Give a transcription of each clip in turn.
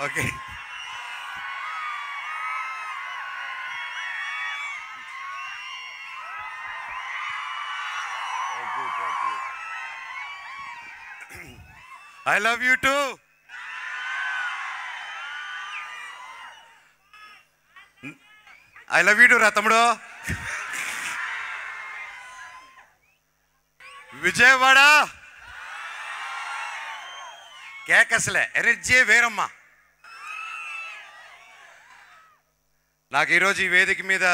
Okay, I love you two. I love you two రా తమ్ముడు. Vijayawada కేకసలే, energy వేరమ్మా. నాకు ఈరోజు ఈ వేదిక మీద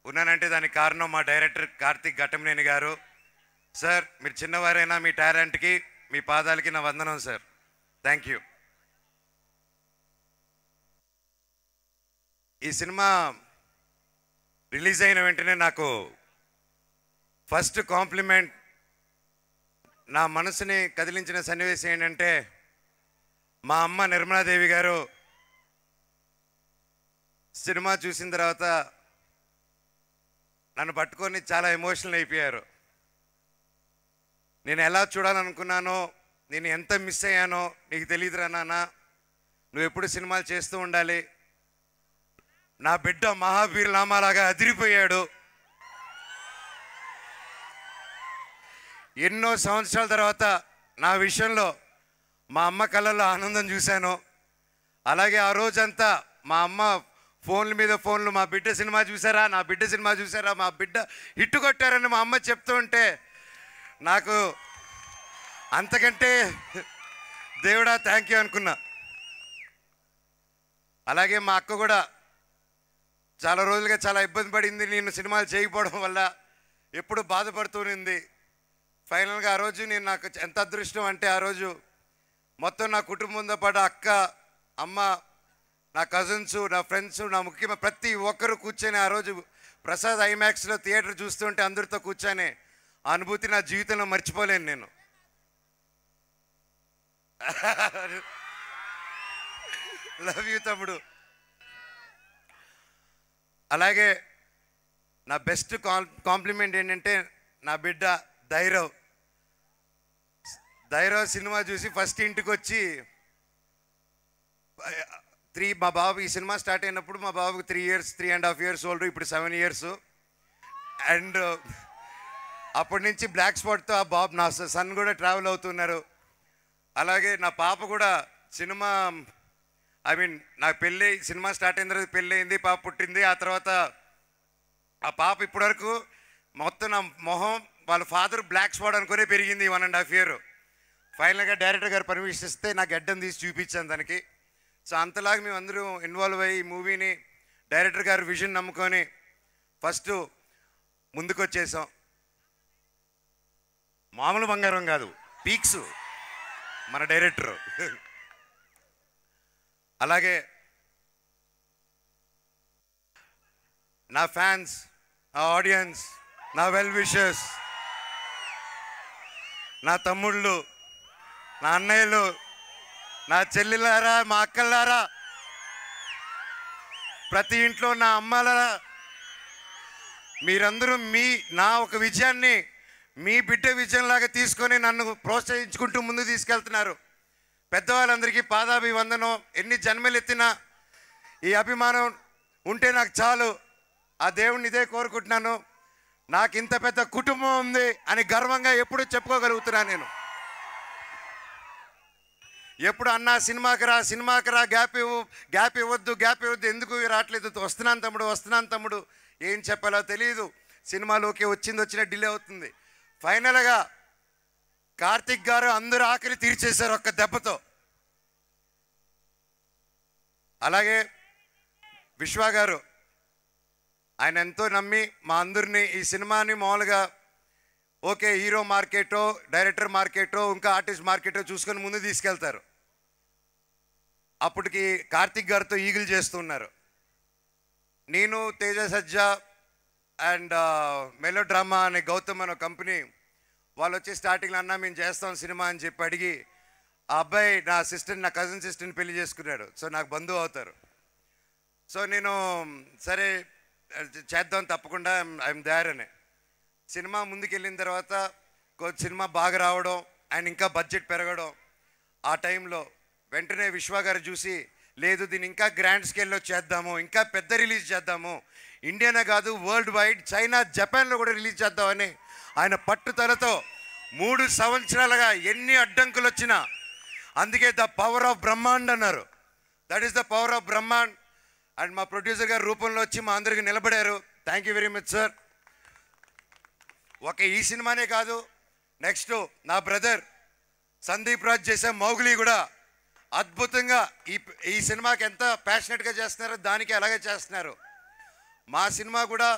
ఉన్నానంటే దానికి కారణం మా డైరెక్టర్ కార్తిక్ ఘట్టమనేని గారు. సార్, మీరు చిన్నవారైనా మీ టాలెంట్కి, మీ పాదాలకి నా వందనం సార్. Thank you. ఈ సినిమా రిలీజ్ అయిన వెంటనే నాకు ఫస్ట్ కాంప్లిమెంట్, నా మనసుని కదిలించిన సన్నివేశం ఏంటంటే, మా అమ్మ నిర్మలాదేవి గారు సినిమా చూసిన తర్వాత నన్ను పట్టుకొని చాలా ఎమోషనల్ అయిపోయారు. నేను ఎలా చూడాలనుకున్నానో, నేను ఎంత మిస్ అయ్యానో నీకు తెలియదురా నాన్న, నువ్వు ఎప్పుడు సినిమాలు చేస్తూ ఉండాలి. నా బిడ్డ మహావీర్ నామాలాగా అదిరిపోయాడు. ఎన్నో సంవత్సరాల తర్వాత నా విషయంలో మా అమ్మ కళ్ళల్లో ఆనందం చూశాను. అలాగే ఆ రోజంతా మా అమ్మ ఫోన్ల మీద ఫోన్లు, మా బిడ్డ సినిమా చూసారా, నా బిడ్డ సినిమా చూసారా, మా బిడ్డ హిట్టు కొట్టారని మా అమ్మ చెప్తూ ఉంటే నాకు అంతకంటే దేవుడా థ్యాంక్ యూ అనుకున్నా. అలాగే మా అక్క కూడా చాలా రోజులుగా చాలా ఇబ్బంది పడింది, నేను సినిమాలు చేయకపోవడం వల్ల ఎప్పుడు బాధపడుతూనింది. ఫైనల్గా ఆ రోజు నేను, నాకు ఎంత అదృష్టం అంటే, ఆ రోజు మొత్తం నా కుటుంబంతో పాటు అక్క, అమ్మ, నా కజిన్స్, నా ఫ్రెండ్స్, నా ముఖ్యమైన ప్రతి ఒక్కరు కూర్చొని ఆ రోజు ప్రసాద్ ఐమాక్స్లో థియేటర్ చూస్తుంటే అందరితో కూర్చొని ఆ అనుభూతి నా జీవితంలో మర్చిపోలేను నేను. లవ్ యూ తమ్ముడు. అలాగే నా బెస్ట్ కాంప్లిమెంట్ ఏంటంటే, నా బిడ్డ ధైర్యం సినిమా చూసి ఫస్ట్ ఇంటికి వచ్చి మా బాబు ఈ సినిమా స్టార్ట్ అయినప్పుడు మా బాబుకి 3.5 years ఓల్డ్, ఇప్పుడు 7 years. అండ్ అప్పటి నుంచి బ్లాక్ స్పాట్తో ఆ బాబు, నా సన్ కూడా ట్రావెల్ అవుతున్నారు. అలాగే నా పాప కూడా సినిమా, నా పెళ్ళి, సినిమా స్టార్ట్ అయిన తర్వాత పెళ్ళి అయింది, పాప పుట్టింది. ఆ తర్వాత ఆ పాప ఇప్పటివరకు మొత్తం నా మొహం వాళ్ళ ఫాదర్ బ్లాక్ స్పాట్ అనుకునే పెరిగింది 1.5 year. ఫైనల్గా డైరెక్టర్ గారు పర్మిషన్ ఇస్తే నా గడ్డం తీసి చూపించాను దానికి. సో అంతలాగా మేము అందరూ ఇన్వాల్వ్ అయ్యి ఈ మూవీని డైరెక్టర్ గారు విజన్ నమ్ముకొని ఫస్ట్ ముందుకు వచ్చేసాం. మామూలు బంగారం కాదు, పీక్స్ మన డైరెక్టరు. అలాగే నా ఫ్యాన్స్, నా ఆడియన్స్, నా వెల్ విషర్స్, నా తమ్ముళ్ళు, నా అన్నయ్యలు, నా చెల్లెలారా, మా అక్కలారా, ప్రతి ఇంట్లో నా అమ్మలారా, మీరందరూ నా ఒక విజయాన్ని మీ బిడ్డ విజయంలాగా తీసుకొని నన్ను ప్రోత్సహించుకుంటూ ముందుకు తీసుకెళ్తున్నారు. పెద్దవాళ్ళందరికీ పాదాభివందనం. ఎన్ని జన్మలు ఎత్తినా ఈ అభిమానం ఉంటే నాకు చాలు. ఆ దేవుణ్ణి ఇదే కోరుకుంటున్నాను. నాకు ఇంత పెద్ద కుటుంబం ఉంది అని గర్వంగా ఎప్పుడు చెప్పుకోగలుగుతున్నా నేను. ఎప్పుడు అన్నా సినిమాకి రా, గ్యాప్ ఇవ్వద్దు, ఎందుకు రావట్లేదు, వస్తున్నాను తమ్ముడు, ఏం చెప్పాలో తెలియదు. సినిమాలోకి వచ్చిన డిలే అవుతుంది. ఫైనల్గా కార్తిక్ గారు అందరూ ఆకలి తీర్చేశారు ఒక్క దెబ్బతో. అలాగే విశ్వ గారు, ఆయన ఎంతో నమ్మి మా అందరినీ ఈ సినిమాని మామూలుగా ఓకే హీరో మార్కెటో, డైరెక్టర్ మార్కెటో, ఇంకా ఆర్టిస్ట్ మార్కెటో చూసుకొని ముందు తీసుకెళ్తారు. అప్పటికి కార్తిక్ గారితో ఈగిల్ చేస్తున్నారు. నేను తేజ సజ్జా అండ్ మెలో డ్రామా అనే గౌతమ్ అనే కంపెనీ వాళ్ళు వచ్చి స్టార్టింగ్లో అన్నా మేము చేస్తాం సినిమా అని చెప్పి అడిగి ఆ అబ్బాయి నా సిస్టర్, నా కజిన్ సిస్టర్ని పెళ్లి చేసుకున్నాడు. సో నాకు బంధువు అవుతారు. సో నేను సరే చేద్దాం తప్పకుండా, ఐఎమ్ దేర్ అని. సినిమా ముందుకెళ్ళిన తర్వాత సినిమా బాగా రావడం అండ్ ఇంకా బడ్జెట్ పెరగడం, ఆ టైంలో వెంటనే విశ్వ గారు చూసి లేదు దీన్ని ఇంకా గ్రాండ్ స్కేల్లో చేద్దాము, ఇంకా పెద్ద రిలీజ్ చేద్దాము, ఇండియానే కాదు వరల్డ్ వైడ్ చైనా జపాన్లో కూడా రిలీజ్ చేద్దామని ఆయన పట్టుదలతో 3 సంవత్సరాలుగా ఎన్ని అడ్డంకులు వచ్చినా, అందుకే ద పవర్ ఆఫ్ బ్రహ్మాండ్ అన్నారు. That is the power of Brahmand. And మా ప్రొడ్యూసర్ గారు రూపంలో వచ్చి మా అందరికి నిలబడారు. Thank you very much sir. ఒక ఈ సినిమానే కాదు, నెక్స్ట్ నా బ్రదర్ సందీప్ రాజ్ చేసే మౌగ్లీ కూడా అద్భుతంగా ఈ సినిమాకి ఎంత ప్యాషనెట్గా చేస్తున్నారో దానికి అలాగే చేస్తున్నారు. మా సినిమా కూడా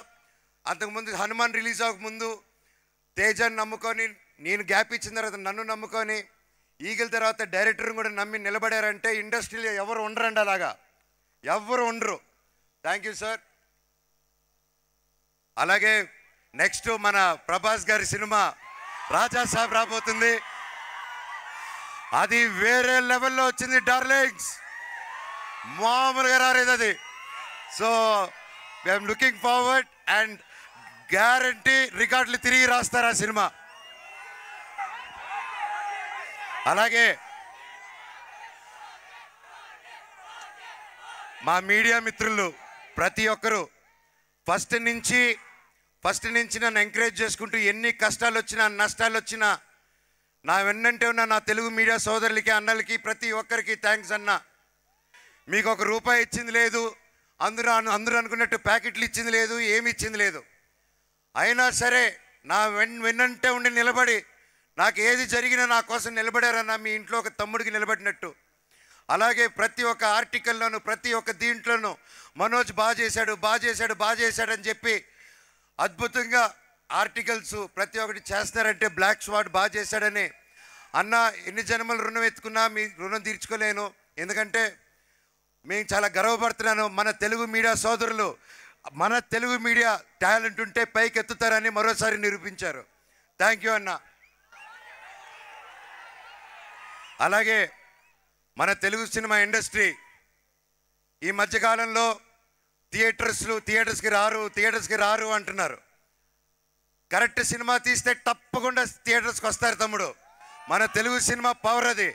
అంతకుముందు హనుమాన్ రిలీజ్ అవ్వకముందు తేజని నమ్ముకొని, నేను గ్యాప్ ఇచ్చిన తర్వాత నన్ను నమ్ముకొని, ఈగిల్ తర్వాత డైరెక్టర్ని కూడా నమ్మి నిలబడారంటే ఇండస్ట్రీలో ఎవరు ఉండరండి, అలాగా ఎవరు ఉండరు. Thank you sir. అలాగే నెక్స్ట్ మన ప్రభాస్ గారి సినిమా రాజా సాబ్ రాబోతుంది. అది వేరే లెవెల్లో వచ్చింది డార్లింగ్స్, మామూలుగా రాలేదు అది. So I'm looking forward and guarantee రికార్డులు తిరిగి రాస్తారు ఆ సినిమా. అలాగే మా మీడియా మిత్రులు ప్రతి ఒక్కరూ ఫస్ట్ నుంచి నన్ను ఎంకరేజ్ చేసుకుంటూ ఎన్ని కష్టాలు వచ్చినా నష్టాలు వచ్చినా నా వెన్నంటే ఉన్న నా తెలుగు మీడియా సోదరులకి అన్నలకి ప్రతి ఒక్కరికి థ్యాంక్స్ అన్న. మీకు ₹1 ఇచ్చింది లేదు, అందరూ అనుకున్నట్టు ప్యాకెట్లు ఇచ్చింది లేదు, ఏమి ఇచ్చింది లేదు. అయినా సరే నా వెన్నంటే ఉండి నిలబడి నాకు ఏది జరిగినా నా కోసం నిలబడారన్న, మీ ఇంట్లో ఒక తమ్ముడికి నిలబడినట్టు. అలాగే ప్రతి ఒక్క ఆర్టికల్లోనూ ప్రతి ఒక్క దీంట్లోనూ మనోజ్ బాగా చేశాడని చెప్పి అద్భుతంగా ఆర్టికల్స్ ప్రతి ఒక్కటి చేస్తారంటే బ్లాక్ స్వాట్ బాగా చేశాడని. అన్న ఎన్ని జన్మలు రుణం ఎత్తుకున్నా మీ రుణం తీర్చుకోలేను, ఎందుకంటే మేము చాలా గర్వపడుతున్నాను. మన తెలుగు మీడియా సోదరులు, మన తెలుగు మీడియా టాలెంట్ ఉంటే పైకి ఎత్తుతారని మరోసారి నిరూపించారు. థ్యాంక్ యూ అన్న. అలాగే మన తెలుగు సినిమా ఇండస్ట్రీ ఈ మధ్యకాలంలో థియేటర్స్కి రారు అంటున్నారు. కరెక్ట్ సినిమా తీస్తే తప్పకుండా థియేటర్స్కి వస్తారు తమ్ముడు. మన తెలుగు సినిమా పవర్ అది.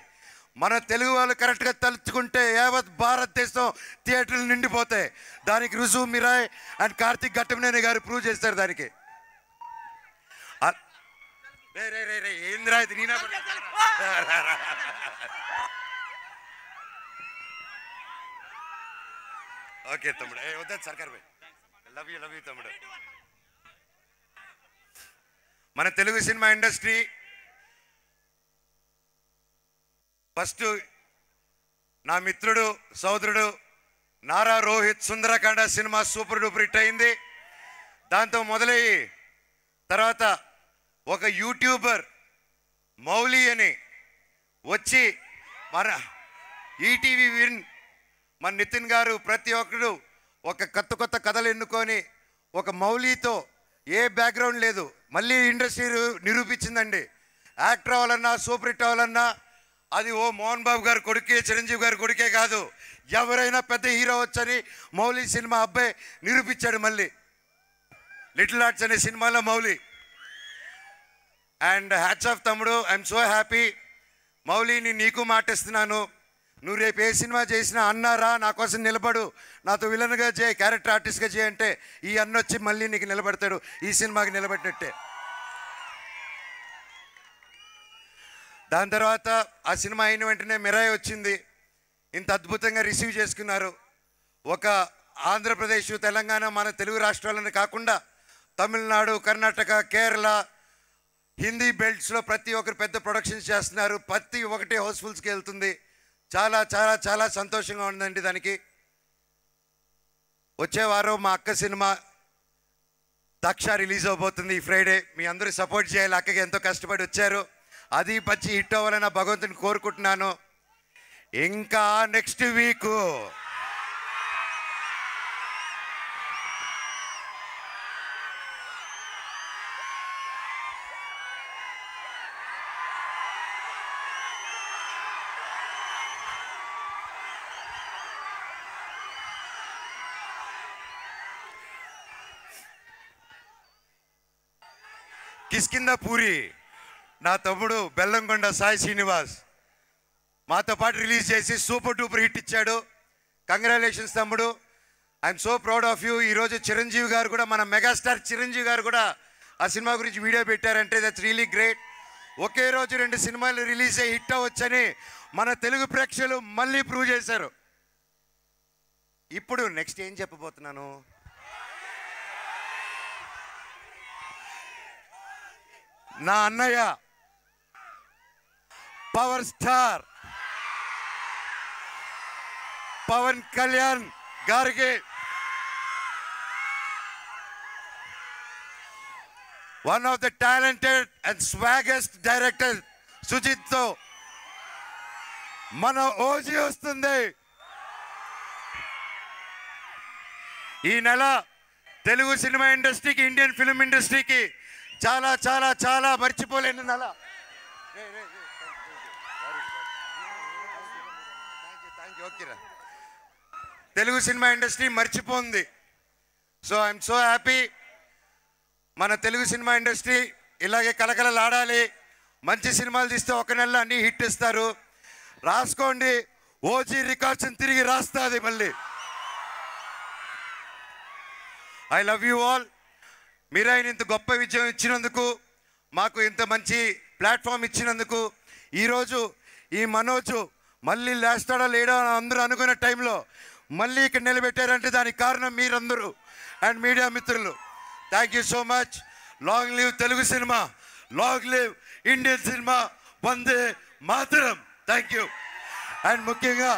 మన తెలుగు వాళ్ళు కరెక్ట్గా తలుచుకుంటే యావత్ భారతదేశం థియేటర్లు నిండిపోతాయి. దానికి రుజువు మిరాయ్ అండ్ కార్తిక్ ఘట్టమనేని గారు ప్రూవ్ చేస్తారు దానికి. ఏంద్రా ఇది నేనా? ఓకే తమ్ముడు, వద్దు సర్కార్ భాయ్, లవ్ యూ తమ్ముడు. మన తెలుగు సినిమా ఇండస్ట్రీ ఫస్ట్ నా మిత్రుడు సోదరుడు Nara Rohit Sundarakanda cinema super duper hit అయింది. దాంతో మొదలయ్యి తర్వాత ఒక యూట్యూబర్ మౌలి అని వచ్చి మన ఈటీవీ విన్ మన నితిన్ గారు ప్రతి ఒక్కరు ఒక కొత్త కథలు ఎన్నుకొని ఒక మౌలితో ఏ బ్యాక్గ్రౌండ్ లేదు మళ్ళీ ఇండస్ట్రీ నిరూపించిందండి. యాక్టర్ అవ్వాలన్నా సూపర్ హిట్ అవ్వాలన్నా అది మోహన్ బాబు గారు కొడుకే, చిరంజీవి గారి కొడుకే కాదు, ఎవరైనా పెద్ద హీరో వచ్చని మౌలి సినిమా అబ్బాయి నిరూపించాడు. మళ్ళీ లిటిల్ ఆర్ట్స్ అనే సినిమాలో మౌలి. అండ్ హ్యాట్స్ ఆఫ్ తమ్ముడు, ఐఎమ్ సో హ్యాపీ. మౌలిని నీకు మాటిస్తున్నాను, నువ్వు రేపు ఏ సినిమా చేసినా అన్నారా నా కోసం నిలబడు, నాతో విలన్గా చేయి, క్యారెక్టర్ ఆర్టిస్ట్గా చేయంటే ఈ అన్న వచ్చి మళ్ళీ నీకు నిలబడతాడు, ఈ సినిమాకి నిలబడినట్టే. దాని తర్వాత ఆ సినిమా అయిన వెంటనే మిరాయి వచ్చింది. ఇంత అద్భుతంగా రిసీవ్ చేసుకున్నారు. ఒక ఆంధ్రప్రదేశ్, తెలంగాణ, మన తెలుగు రాష్ట్రాలను కాకుండా తమిళనాడు, కర్ణాటక, కేరళ, హిందీ బెల్ట్స్లో ప్రతి ఒక్కరు పెద్ద ప్రొడక్షన్స్ చేస్తున్నారు. ప్రతి ఒక్కటి హౌస్ఫుల్స్కి వెళ్తుంది. చాలా చాలా చాలా సంతోషంగా ఉందండి. దానికి వచ్చే వారం మా అక్క సినిమా దక్ష రిలీజ్ అవబోతుంది ఈ ఫ్రైడే. మీ అందరూ సపోర్ట్ చేయాలి. అక్కకి ఎంతో కష్టపడి వచ్చారు. అది మంచి హిట్ అవ్వాలని భగవంతుని కోరుకుంటున్నాను. ఇంకా నెక్స్ట్ వీక్ కిష్కింద పూరి నా తమ్ముడు బెల్లంకొండ సాయి శ్రీనివాస్ మాతో పాటు రిలీజ్ చేసి సూపర్ డూపర్ హిట్ ఇచ్చాడు. కంగ్రాచులేషన్స్ తమ్ముడు, I'm so proud of you. ఈరోజు చిరంజీవి గారు కూడా, మన మెగాస్టార్ చిరంజీవి గారు కూడా ఆ సినిమా గురించి వీడియో పెట్టారంటే దట్స్ రియలీ గ్రేట్. ఒకే రోజు 2 సినిమాలు రిలీజ్ అయ్యి హిట్ అవ్వచ్చని మన తెలుగు ప్రేక్షకులు మళ్ళీ ప్రూవ్ చేశారు. ఇప్పుడు నెక్స్ట్ ఏం చెప్పబోతున్నాను, నా అన్నయ్య పవర్ స్టార్ పవన్ కళ్యాణ్ గారికి one of the talented and swaggest director Sujeeth తో మన ఓజీ వస్తుంది. ఈ నెల తెలుగు సినిమా ఇండస్ట్రీకి, ఇండియన్ ఫిల్మ్ ఇండస్ట్రీకి చాలా చాలా చాలా మర్చిపోలేని నెల. తెలుగు సినిమా ఇండస్ట్రీ మర్చిపోయింది. So I'm so happy. మన తెలుగు సినిమా ఇండస్ట్రీ ఇలాగే కలకలలాడాలి. మంచి సినిమాలు తీస్తే ఒక నెలలో అన్ని హిట్ ఇస్తారు. రాసుకోండి, ఓజీ రికార్డ్స్ తిరిగి రాస్తుంది మళ్ళీ. I love you all. మీరు ఆయన ఇంత గొప్ప విజయం ఇచ్చినందుకు, మాకు ఇంత మంచి ప్లాట్ఫామ్ ఇచ్చినందుకు, ఈరోజు ఈ మనోజు మళ్ళీ లేస్తాడా లేడా అని అందరూ అనుకునే టైంలో మళ్ళీ ఇక్కడ నిలబెట్టారంటే దానికి కారణం మీరందరూ అండ్ మీడియా మిత్రులు. Thank you so much. Long live Telugu cinema, long live Indian cinema, Vande Mataram. Thank you. And ముఖ్యంగా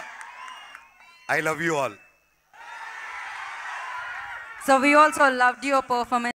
I love you all. So we also loved your performance.